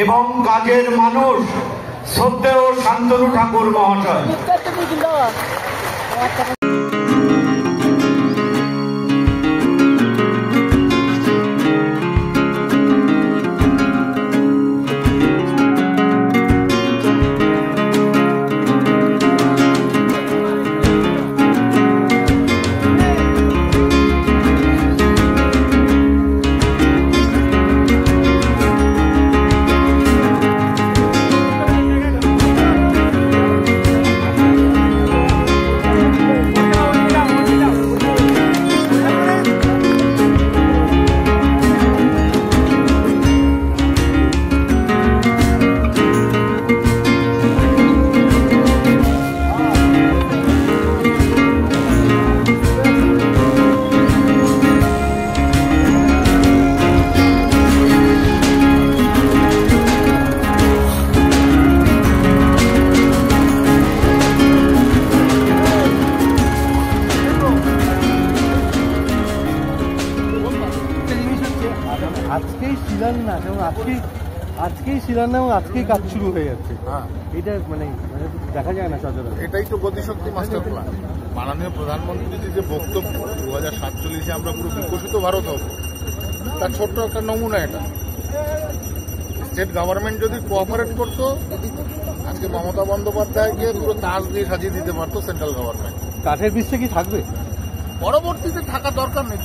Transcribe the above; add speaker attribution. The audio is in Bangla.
Speaker 1: এবং কাজের মানুষ শ্রদ্ধেয় শান্তনু ঠাকুর মহাশয়।
Speaker 2: আজকেই শিলান্যাস এবং আজকেই কাজ শুরু হয়ে যাচ্ছে। এটা মানে দেখা যায় না সচরাচর।
Speaker 3: এটাই তো গতিশক্তি মাস্টার প্ল্যান। মাননীয় প্রধানমন্ত্রীর যে বক্তব্য 2047 আমরা পুরো বিকশিত ভারত হব, তার ছোট্ট একটা নমুনা এটা। স্টেট গভর্নমেন্ট যদি কোঅপারেট করতো, আজকে মমতা বন্দ্যোপাধ্যায়কে পুরো তাজ দিয়ে সাজিয়ে দিতে পারতো সেন্ট্রাল গভর্নমেন্ট।
Speaker 2: কাঠের বৃষ্টি কি থাকবে?
Speaker 3: পরবর্তীতে থাকা দরকার নেই।